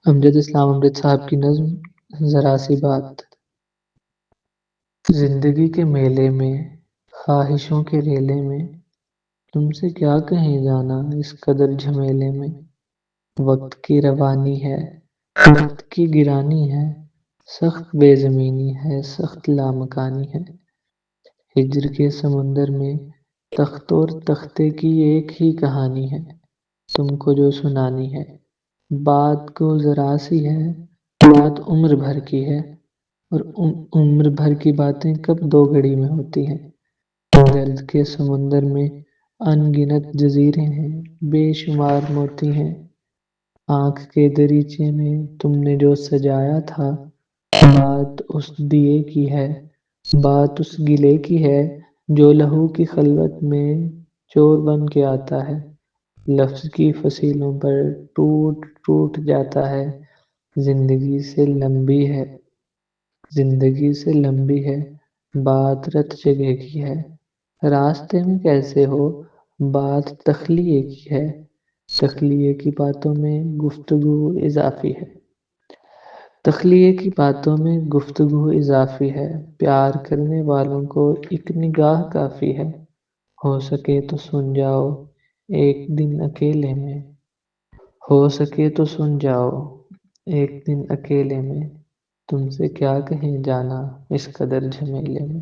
امجد اسلام امجد صاحب کی نظم ذرا سی بات۔ زندگی کے میلے میں، خواہشوں کے ریلے میں، تم سے کیا کہیں جانا اس قدر جھمیلے میں۔ وقت کی روانی ہے، وقت کی گرانی ہے، سخت بے زمینی ہے، سخت لامکانی ہے۔ ہجر کے سمندر میں تخت اور تختے کی ایک ہی کہانی ہے، تم کو جو سنانی ہے۔ بات کو ذرا سی ہے، بات عمر بھر کی ہے، اور عمر بھر کی باتیں کب دو گھڑی میں ہوتی ہیں۔ درد کے سمندر میں ان گنت جزیرے ہیں، بے شمار موتی ہیں۔ آنکھ کے دریچے میں تم نے جو سجایا تھا، بات اس دیے کی ہے، بات اس گلے کی ہے، جو لہو کی خلوت میں چور بن کے آتا ہے۔ لفظ کی فصیلوں پر ٹوٹ ٹوٹ جاتا ہے۔ زندگی سے لمبی ہے، زندگی سے لمبی ہے، بات رت جگہ کی ہے۔ راستے میں کیسے ہو، بات تخلیے کی ہے، تخلیے کی باتوں میں گفتگو اضافی ہے۔ تخلیے کی باتوں میں گفتگو اضافی ہے، پیار کرنے والوں کو ایک نگاہ کافی ہے۔ ہو سکے تو سن جاؤ ایک دن اکیلے میں، ہو سکے تو سن جاؤ ایک دن اکیلے میں، تم سے کیا کہیں جانا اس قدر جھمیلے میں۔